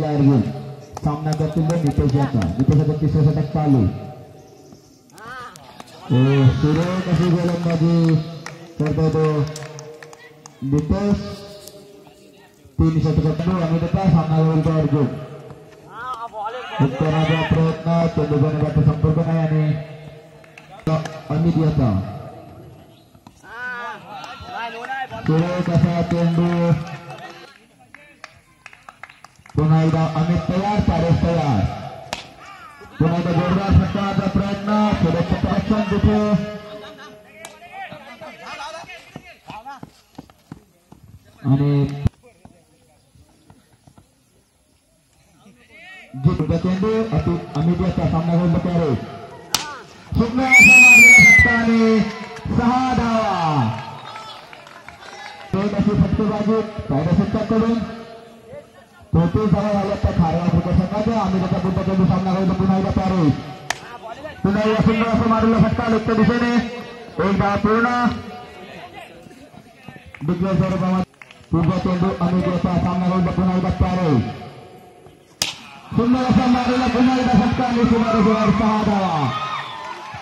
अर्जुन सामना करतील नितेश याचा. नितेशाचा तिसरा षटक चालू. सुरेख कशी गोलंदाजी करतो तो नितेश. 3 षटक आणि त्याचा सामना करतो अर्जुन. उत्तराचा प्रयत्न चेंडू बनवण्याचा संपर्क नाही आणि अमित याचा सुरेख असा चेंडू. पुन्हा एकदा अमित तयार, पारेश तयार. पुन्हा एकदा जोरदार षटकाचा प्रयत्न. शेवटचं प्रदर्शन तिथे आणि चेंडू अमित याचा सामना करतो पारेश. सुंदर असा मारलेला फटका आणि 6 धावा. अशी फटकेबाजी पहिल्या षटकाकडून 34 धावा झाल्या त्या खारवा क्रिकेट संघाच्या. अमितचा पुढचा चेंडू सामना करतो पुन्हा एकदा पारेश. पुन्हा एकदा सुंदर असं मारलेला फटका लुप्त दिशेने. 1 धावा पूर्ण. डिक्लेअर स्वरूपात पुढचा चेंडू अमित याचा सामना करतो पुन्हा एकदा पारेश. सुंदर असा मारलेला पुन्हा एकदा फटका आणि सुमारे 6 धावा.